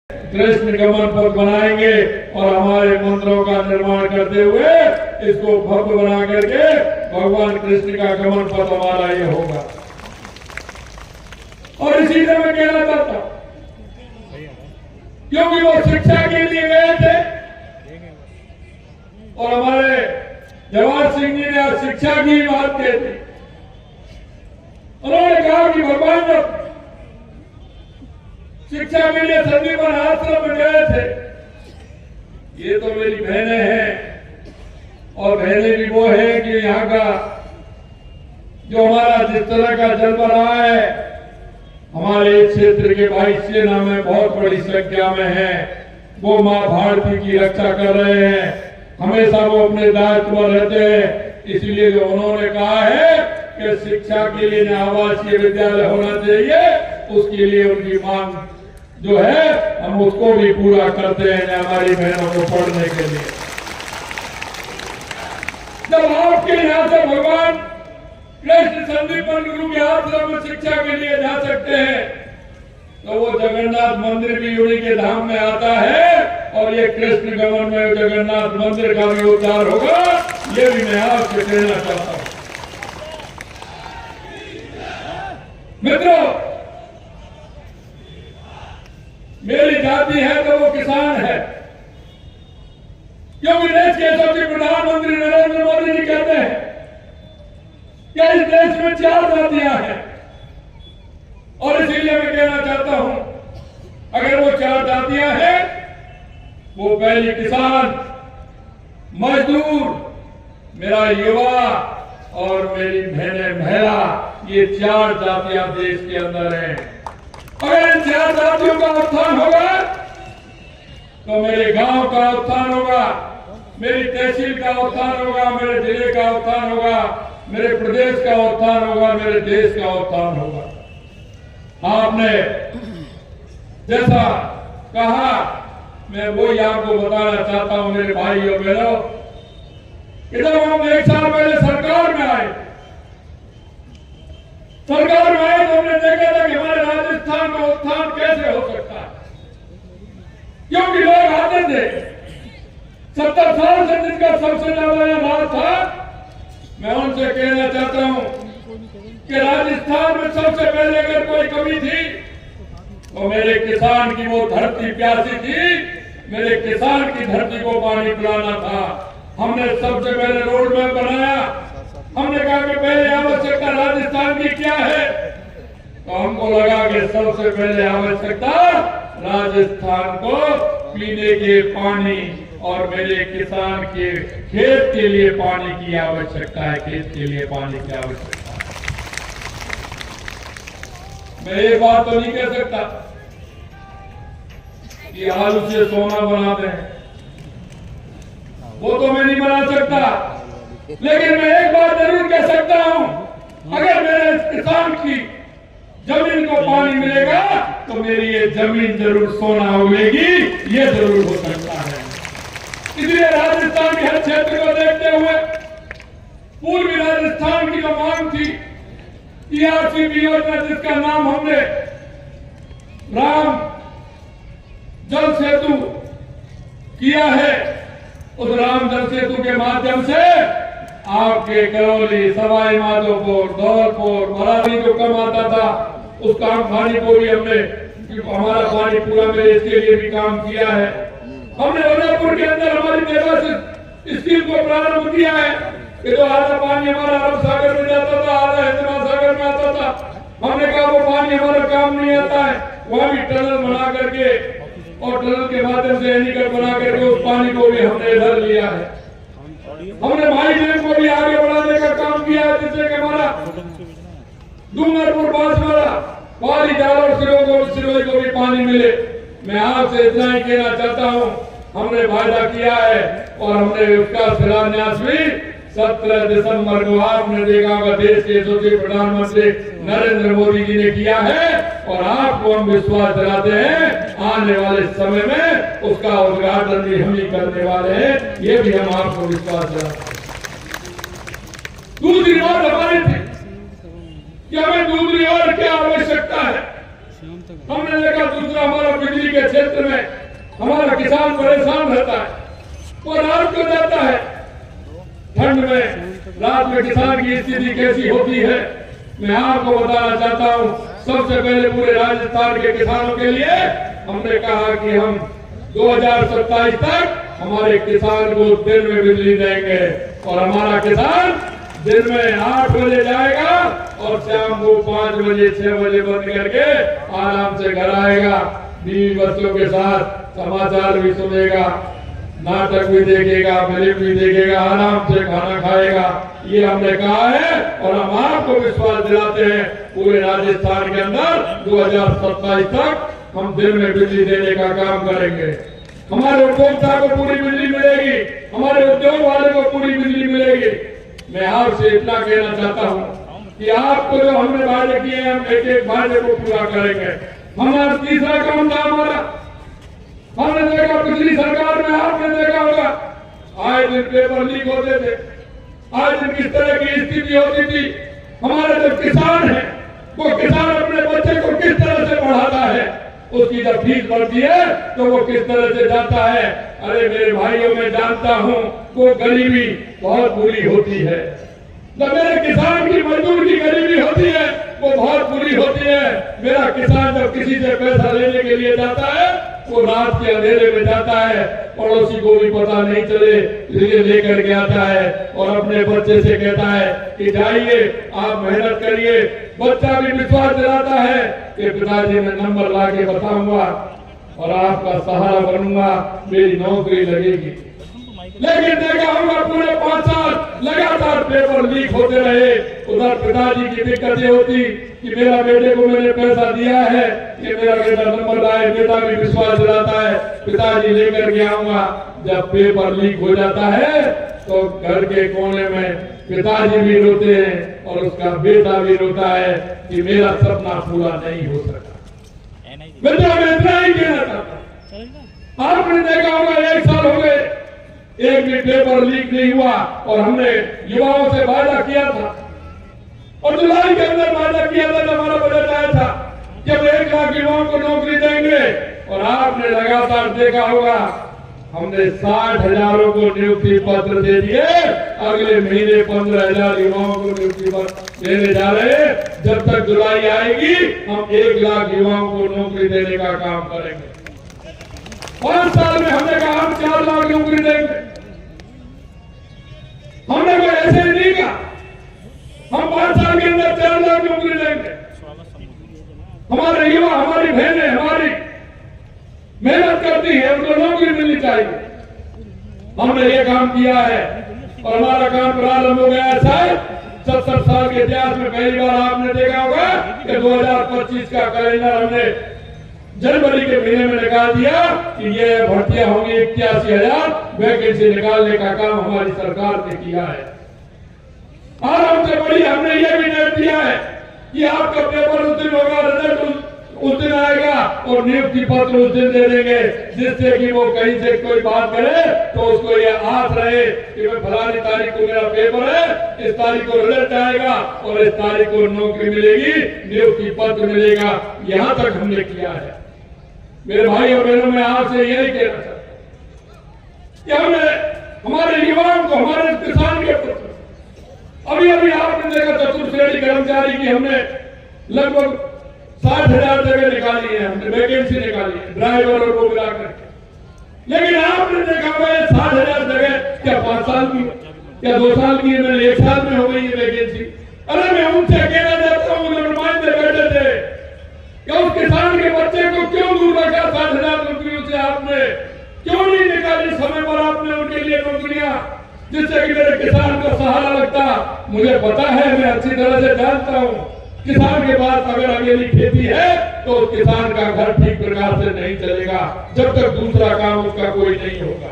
कृष्ण गमन पथ बनाएंगे और हमारे मंदिरों का निर्माण करते हुए इसको भव्य बना करके भगवान कृष्ण का गमन पथ हमारा ये होगा। और इसी से मैं कहना चाहता हूं, क्योंकि वो शिक्षा के लिए गए थे और हमारे जवाहर सिंह जी ने आज शिक्षा की बात कही थी। उन्होंने कहा कि भगवान जब शिक्षा के लिए संदीपन आश्रम में गए थे, ये तो मेरी बहनें हैं और बहनें भी वो है कि यहाँ का जो हमारा जिस तरह का जन्म रहा है, हमारे क्षेत्र के भाई सेना में बहुत बड़ी संख्या में है, वो माँ भारती की रक्षा कर रहे हैं, हमेशा वो अपने दायित्व पर रहते हैं। इसलिए जो उन्होंने कहा है कि शिक्षा के लिए आवासीय विद्यालय होना चाहिए, उसके लिए उनकी मांग जो है हम उसको भी पूरा करते हैं हमारी बहनों को पढ़ने के लिए। जब आपके यहाँ से भगवान कृष्ण संदीपन गुरु के आश्रम में शिक्षा के लिए जा सकते हैं, तो वो जगन्नाथ मंदिर भी उन्हीं के धाम में आता है और ये कृष्ण गमन में जगन्नाथ मंदिर का भी उद्धार होगा। ये भी मैं आपसे कहना चाहता हूं। मित्रों, मेरी जाति है तो वो किसान है, क्योंकि देश के यशस्वी प्रधानमंत्री नरेंद्र मोदी जी कहते हैं कि इस देश में 4 जातियां हैं। और इसीलिए मैं कहना चाहता हूं, अगर वो 4 जातियां हैं, वो पहली किसान, मजदूर, मेरा युवा और मेरी बहनें महिला, ये 4 जातियां देश के अंदर हैं। अगर इन 4 जातियों का उत्थान होगा तो मेरे गांव का उत्थान होगा, मेरी तहसील का उत्थान होगा, मेरे जिले का उत्थान होगा, मेरे प्रदेश का उत्थान होगा, मेरे देश का उत्थान होगा। आपने जैसा कहा, मैं वही आपको बताना चाहता हूं मेरे भाई और बहनों, कि जब हम 1 साल पहले सरकार में आए तो हमने देखा था कि हमारे राजस्थान में उत्थान कैसे हो सकता है, क्योंकि लोग आते थे 70 साल से जिनका सबसे ज्यादा राज था। मैं उनसे कहना चाहता हूं कि राजस्थान में सबसे पहले अगर कोई कमी थी तो मेरे किसान की वो धरती प्यासी थी, मेरे किसान की धरती को पानी पिलाना था। हमने सबसे पहले रोड मैप बनाया, हमने कहा कि पहले आवश्यकता राजस्थान की क्या है, तो हमको लगा कि सबसे पहले आवश्यकता राजस्थान को पीने के पानी और मेरे किसान के खेत के लिए पानी की आवश्यकता है, खेत के लिए पानी की आवश्यकता है। मैं ये बात तो नहीं कह सकता कि आलू से सोना बना दें, वो तो मैं नहीं बना सकता, लेकिन मैं एक बात जरूर कह सकता हूं, अगर मेरे किसान की जमीन को पानी मिलेगा तो मेरी ये जमीन जरूर सोना उगेगी, ये जरूर हो सकता है। इसलिए राजस्थान के हर क्षेत्र को देखते हुए पूर्वी राजस्थान की जो मांग थी, टीआरसीपी योजना, जिसका नाम हमने राम जल सेतु किया है, उस राम जल सेतु के माध्यम से आपके करौली, सवाई माधोपुर, धौलपुर, मराठी जो कम आता था, उस काम पानी को भी हमने, हमारा पानी पूरा में इसके लिए भी काम किया है। हमने उदयपुर के अंदर हमारी देवास स्कीम को प्रारंभ किया है कि जो आधा पानी हमारा अरब सागर में जाता था, आधा हिंद महासागर में आता था। हमने कहा वो पानी हमारा काम नहीं आता है, वहां भी टनल बना करके और टनल के माध्यम से एनीकट बना करके उस पानी को भी हमने इधर लिया है। हमने भाई डैम को भी आगे बढ़ाने का काम किया है, जिससे कि हमारा डूंगरपुर, बांसवाड़ा, पाली, जाल और सिरोही को भी पानी मिले। मैं आपसे इतना ही कहना चाहता हूं, हमने वादा किया है और हमने उसका शिलान्यास भी 17 दिसंबर को आपने देखा होगा देश के यशस्वी प्रधानमंत्री नरेंद्र मोदी जी ने किया है और आपको हम विश्वास दिलाते हैं आने वाले समय में उसका उद्घाटन भी हम ही करने वाले हैं, ये भी हम आपको विश्वास दिलाते हैं। दूसरी बात हमारी थी कि हमें दूसरी और क्या आवश्यकता है, हमने देखा दूसरा हमारा बिजली के क्षेत्र में हमारा किसान परेशान रहता है, वो रात को जाता है ठंड में, रात में किसान की स्थिति कैसी होती है मैं आपको बताना चाहता हूँ। सबसे पहले पूरे राजस्थान के किसानों के लिए हमने कहा कि हम 2027 तक हमारे किसान को दिन में बिजली देंगे और हमारा किसान दिन में 8 बजे जाएगा और शाम को 5 बजे 6 बजे बंद करके आराम से घर आएगा, बीवी बच्चों के साथ समाचार भी सुनेगा, नाटक भी देखेगा, फिल्म भी देखेगा, आराम से खाना खाएगा। ये हमने कहा है और हम आपको विश्वास दिलाते हैं पूरे राजस्थान के अंदर 2027 तक हम दिन में बिजली देने का काम करेंगे। हमारे उपभोक्ता को पूरी बिजली मिलेगी, हमारे उद्योग वाले को पूरी बिजली मिलेगी। मैं आपसे इतना कहना चाहता हूँ कि आपको जो हमने वादे किए हैं हम एक एक वादे को पूरा करेंगे। हमारा तीसरा काम था हमारा, हमने देखा पिछली सरकार में आपने देखा होगा आए दिन पेपर लीक होते थे, आज दिन किस तरह की स्थिति होती थी। हमारे जो किसान है वो किसान अपने बच्चे को किस तरह से पढ़ाता है, उसकी जब फीस बढ़ती है तो वो किस तरह से जाता है। अरे मेरे भाइयों मैं जानता हूँ वो गरीबी बहुत बुरी होती है, जब मेरे किसान की मजदूर की गरीबी होती है वो बहुत बुरी होती है। मेरा किसान जब किसी से पैसा लेने के लिए जाता है वो रात के अंधेरे में जाता है, पड़ोसी को भी पता नहीं चले इसलिए लेकर के आता है और अपने बच्चे से कहता है कि जाइए आप मेहनत करिए। बच्चा भी विश्वास दिलाता है कि पिताजी मैं नंबर ला के बताऊंगा और आपका सहारा बनूंगा, मेरी नौकरी लगेगी। लेकिन देखा होगा पूरे 5 साल लगातार पेपर लीक होते रहे, उधर पिताजी की दिक्कतें होती कि मेरा बेटे को मैंने पैसा दिया है कि मेरा बेटा नंबर लाए, बेटा भी विश्वास दिलाता है पिताजी लेकर के आऊंगा। जब पेपर लीक हो जाता है तो घर के कोने में पिताजी भी रोते हैं और उसका बेटा भी रोता है कि मेरा सपना पूरा नहीं हो सका। बेटा मैं इतना ही कहना चाहता, आपने देखा होगा 1 साल हो गए एक भी पेपर लीक नहीं हुआ और हमने युवाओं से वादा किया था और जुलाई के अंदर वादा किया था जब हमारा बजट आया था कि हम 1 लाख युवाओं को नौकरी देंगे और आपने लगातार देखा होगा हमने 60,000 को नियुक्ति पत्र दे दिए। अगले महीने 15,000 युवाओं को नियुक्ति पत्र देने जा रहे हैं। जब तक जुलाई आएगी हम 1 लाख युवाओं को नौकरी देने का काम करेंगे। 5 साल में हमने कहा हम 4 लाख नौकरी देंगे, हमने कोई ऐसे नहीं कहा हम 5 साल के अंदर 4 लाख नौकरी देंगे। हमारे युवा हमारी बहनें हमारी मेहनत करती है, उनको नौकरी मिलनी चाहिए। हमने ये काम किया है और हमारा काम प्रारंभ हो गया है। शायद 70 साल के इतिहास में पहली बार आपने देखा होगा कि 2025 का कैलेंडर हमने जनवरी के महीने में निकाल दिया कि ये भर्तियां होंगी 81,000 वैकेंसी निकालने का काम हमारी सरकार ने किया है। और हमसे बड़ी हमने ये भी निर्णय दिया है कि आपका पेपर उस दिन होगा, रिजल्ट उस दिन आएगा और नियुक्ति पत्र उस दिन दे देंगे, जिससे कि वो कहीं से कोई बात करे तो उसको ये आस रहे कि मैं फलानी तारीख को मेरा पेपर है, इस तारीख को रिजल्ट आएगा और इस तारीख को नौकरी मिलेगी, नियुक्ति पत्र मिलेगा। यहाँ तक हमने किया है। मेरे भाई और बहनों में आपसे यही कहना चाहता कि हमें हमारे युवाओं को हमारे किसान के पुत्र, अभी अभी आपने देखा चतुर्थ श्रेणी कर्मचारी की हमने लगभग 60,000 जगह निकाली है, हमने वैकेंसी निकाली है ड्राइवरों को मिला करके। लेकिन आपने देखा हुआ 60,000 जगह क्या 5 साल की, क्या 2 साल की है, मैंने 1 साल में हो गई है वैकेंसी। अरे मैं उनसे कहना चाहता हूँ जो नुमाइंदे बैठे थे कि उस किसान के बच्चे को क्यों दूर रखा 60,000 नौकरियों से, आपने क्यों नहीं निकाली समय पर आपने उनके लिए नौकरियां, जिससे कि मेरे किसान को सहारा लगता। मुझे पता है, मैं अच्छी तरह से जानता हूँ किसान के पास अगर अकेली खेती है तो उस किसान का घर ठीक प्रकार से नहीं चलेगा जब तक दूसरा काम उसका कोई नहीं होगा।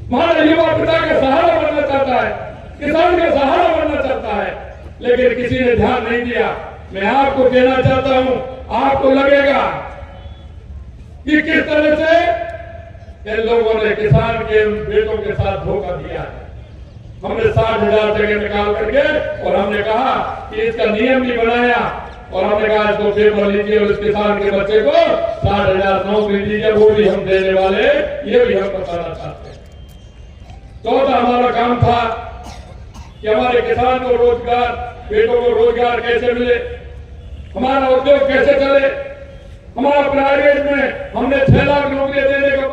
हमारा युवा पिता का सहारा बनना चाहता है, किसान का सहारा बनना चाहता है, लेकिन किसी ने ध्यान नहीं दिया। मैं आपको कहना चाहता हूं, आपको लगेगा कि किस तरह से इन लोगों ने किसान के बेटों के साथ धोखा दिया है। हमने 60,000 जगह निकाल करके और हमने कहा कि इसका नियम भी बनाया और हमने कहा इसको पेपर लीजिए और इस किसान के बच्चे को 60,000 नौकरी दीजिए, वो भी हम देने वाले, ये भी हम बताना चाहते हैं। चौथा हमारा काम था कि हमारे किसान को रोजगार, बेटों को रोजगार कैसे मिले, हमारा उद्योग कैसे चले। हमारा प्राइवेट में हमने 6 लाख नौकरियां देने का